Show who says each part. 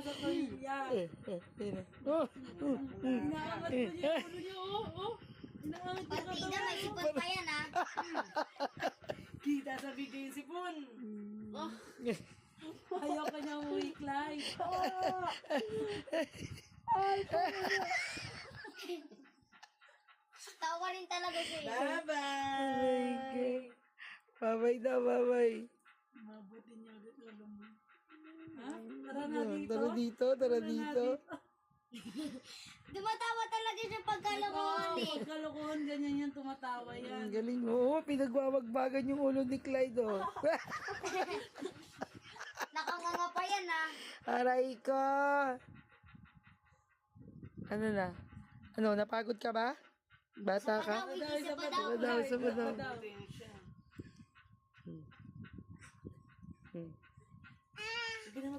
Speaker 1: sa pamilya.
Speaker 2: Oh,
Speaker 1: Inaangat ko niya yung ulo niya, oh. Inaangat niya
Speaker 3: Partida,
Speaker 1: katawan.
Speaker 3: may sipon pa yan, ha?
Speaker 1: Kita sa video yung sipon. Oh. Ayaw ka niya umuwi, Clyde.
Speaker 3: Tawa rin talaga siya.
Speaker 1: Bye-bye.
Speaker 2: Babay daw, babay.
Speaker 1: Mabuti niya ulit ulo mo. Ha? Tara na dito.
Speaker 2: Tara dito, tara dito.
Speaker 3: Dumatawa talaga siya pagkalokohan eh.
Speaker 1: Pagkalokohan, ganyan yan, tumatawa yan.
Speaker 2: Ang galing mo. Oh, pinagwawagbagan yung ulo ni Clyde, oh.
Speaker 3: Nakanganga pa yan, ha?
Speaker 2: Aray ko. Ano na? Ano, napagod ka ba? Bata ka?
Speaker 3: Isa pa daw.
Speaker 2: Isa pa daw.
Speaker 1: Sige na